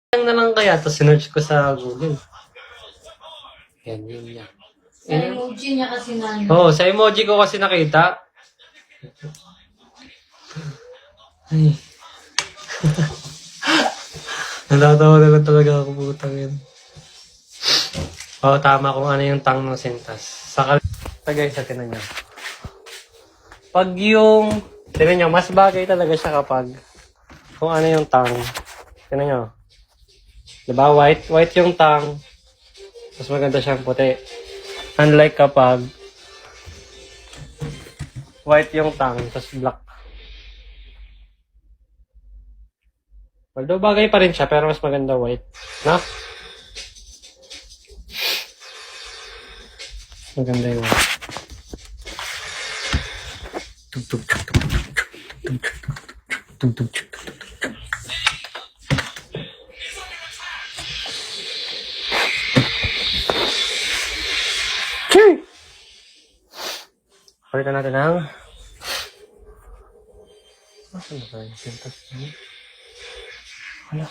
Lang na lang kaya, tapos sinerch ko sa Google. Yan, yun yan. Sa emoji niya kasi na Oo, sa emoji ko kasi nakita. Ay. Natatawa na lang talaga ako, putang yun. Oo, tama kung ano yung tang ng sintas. Ito guys, tinan nyo. Pag yung, tinan nyo, mas bagay talaga siya kapag kung ano yung tang. Tinan nyo. Diba, white yung tang. Mas maganda siyang puti. Unlike kapag white yung tang, tapos black. Although bagay pa rin siya, pero mas maganda white. No? Maganda yung white. Palitan natin ang asan na ba yung sintas niya? Wala.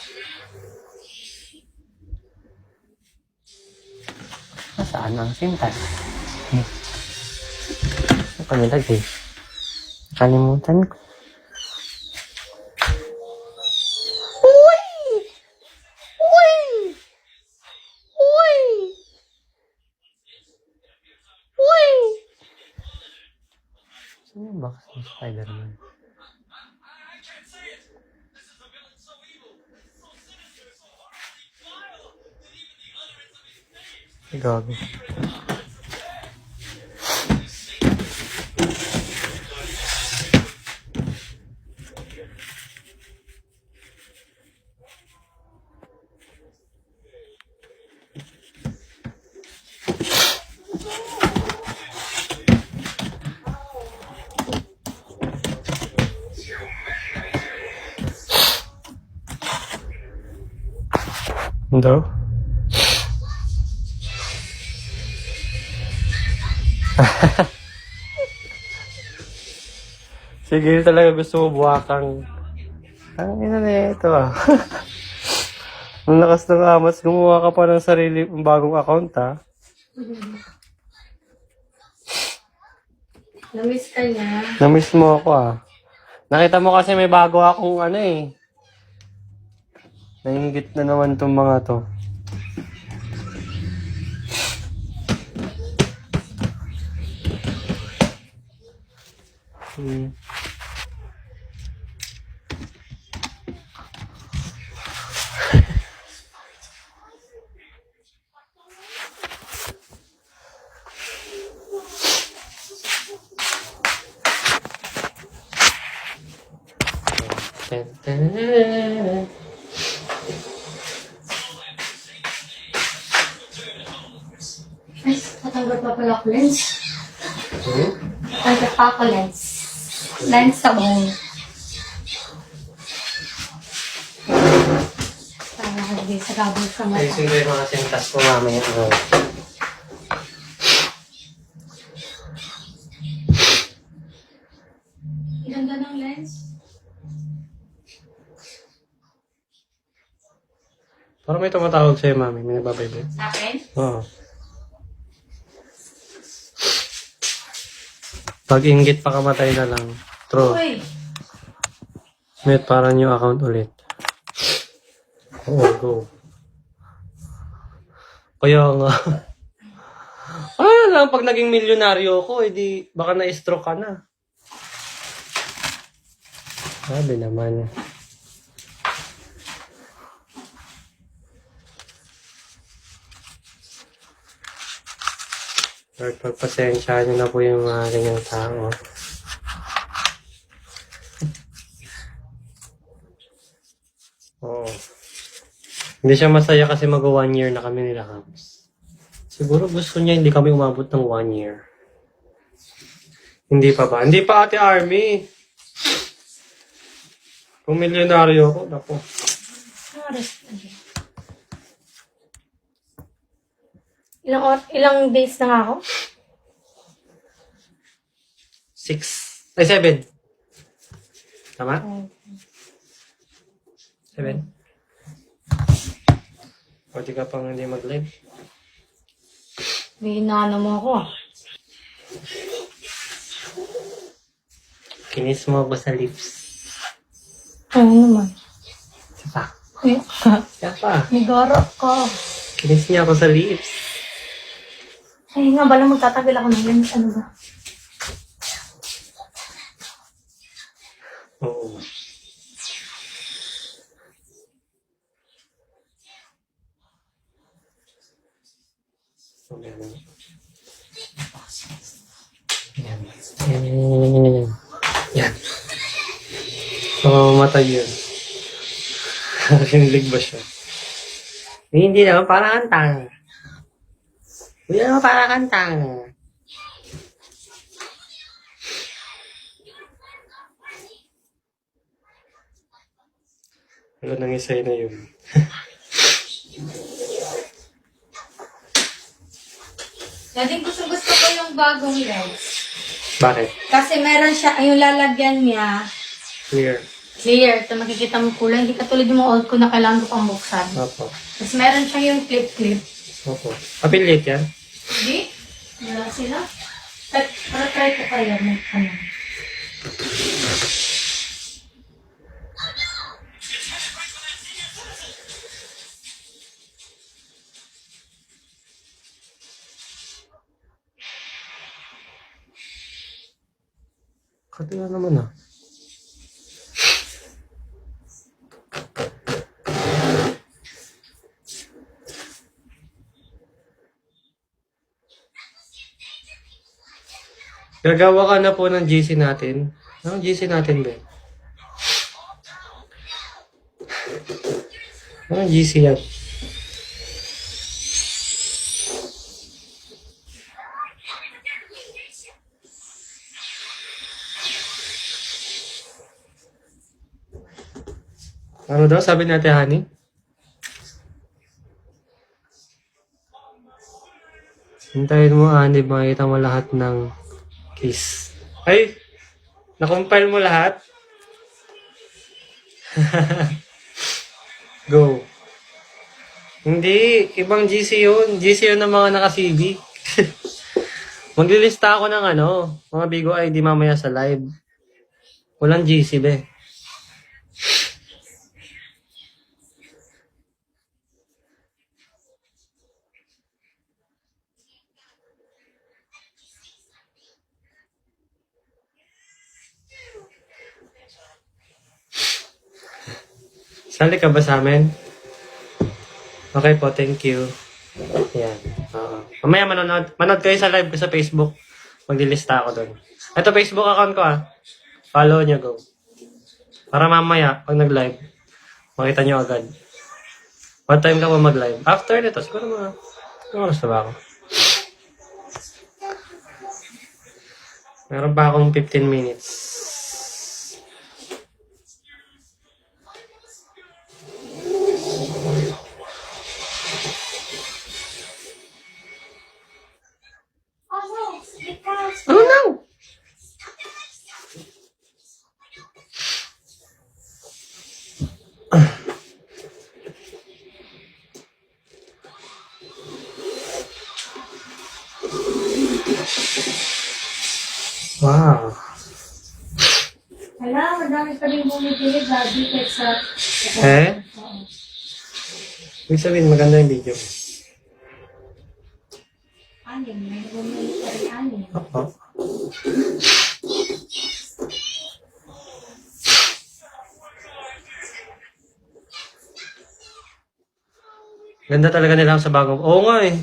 Nasaan ang sintas? Ano pa nilagay? Kalimutan ko. Uy! Uy! Uy! Uy! Saan yung box ng Spider-Man? Ay, gabi. Daw? Sige talaga gusto mo buwakang. Ang ina na ito ah. Ang lakas ng amas, gumawa ka pa ng sarili ng bagong account ah. namiss ka niya. Namiss mo ako ah. Nakita mo kasi may bago akong ano eh. Nainggit na naman tong mga to. Ay, tatanggal pa pala ako lens. Tatanggal pa ako lens. Lens sa buhong. Para hindi sa gabol sa mata. Ayusin ko yung mga sintas ko mamaya. Ganda ng lens. Parang may tumatawag sa'yo, mami. May nagbabaybay. Sa akin? Oo. Pag inggit pa kamatay na lang. True. Uy! Met, para new account ulit. Oo, go. Kaya nga. Lang, pag naging milyonaryo ko, edi baka na-stroke ka na. Sabi naman. Lord, pagpasensyahan nyo na po yung mga ganyang tao. Oo. Hindi siya masaya kasi mag-1 year na kami nila, Hams. Siguro gusto niya hindi kami umabot ng 1 year. Hindi pa ba? Hindi pa, Ate Army. Kung milyonaryo ako, naku. Ilang days na nga ako? 6. Ay, 7. Tama? 7. Pwede ka pang hindi mag-live. May inaano mo ako. Kinis mo ako sa lips. Ano naman? Isa pa. Eh, Isa pa. may garo ko. Kinis niya ako sa lips. Ay nga, bala magtatagal ako ng lens. Ano ba? Oo. So, ganun. Yan. Yan. Yan. Mamamatay yun. Kinilig ba siya? Hindi naman para kantang. Hindi naman para kantang. Wala nang isay na yun. Daddy, gusto ko yung bagong lens. Bakit? Kasi meron siya, yung lalagyan niya, Clear. clear. Ito makikita mo kulay. Hindi katulad yung mga old ko na kailangan ko pang buksan. Opo. Tapos meron siya yung clip-clip. Opo. Affiliate yan? Hindi? Wala sila. Para try ko kaya mo. Ano? Katila naman ah. Gagawa ka na po ng GC natin. Anong GC natin ba? Anong GC yan? Ano daw? Sabi natin, honey? Hintayin mo, honey. Makikita mo lahat ng kiss. Ay! Nakompile mo lahat? Go. Hindi. Ibang GC yun. GC yun ng mga naka-CV. Maglilista ako ng mga Bigo ID mamaya sa live. Walang GC, be. Sali ka ba sa amin? Okay po, thank you. Yan. Mamaya manood kayo sa live ko sa Facebook. Maglilista ako doon. Ito Facebook account ko Follow nyo, go. Para mamaya, pag nag-live, makita nyo agad. What time ka ba mag-live? After nito, siguro mga oras na ba ako? Meron pa akong 15 minutes. Oh no! Wow. Hala, madami pa rin bumibili. Daddy, kaysa... Eh? Ibig sabihin, maganda yung video. Anim, may bumibili pa rin anim. Opo. Ganda talaga nila sa bagong... Oo nga eh.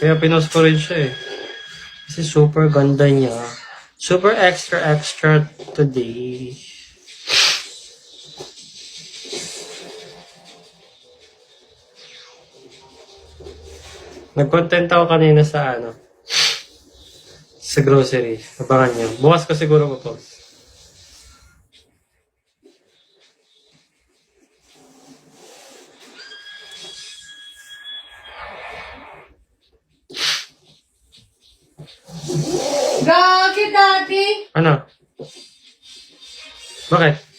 Kaya pinost ko rin siya eh. Kasi super ganda niya. Super extra today. Nag-content ako kanina sa sa grocery. Abangan niyo. Bukas ko siguro po-post. Gagi, Daddy! Ano? Bakit?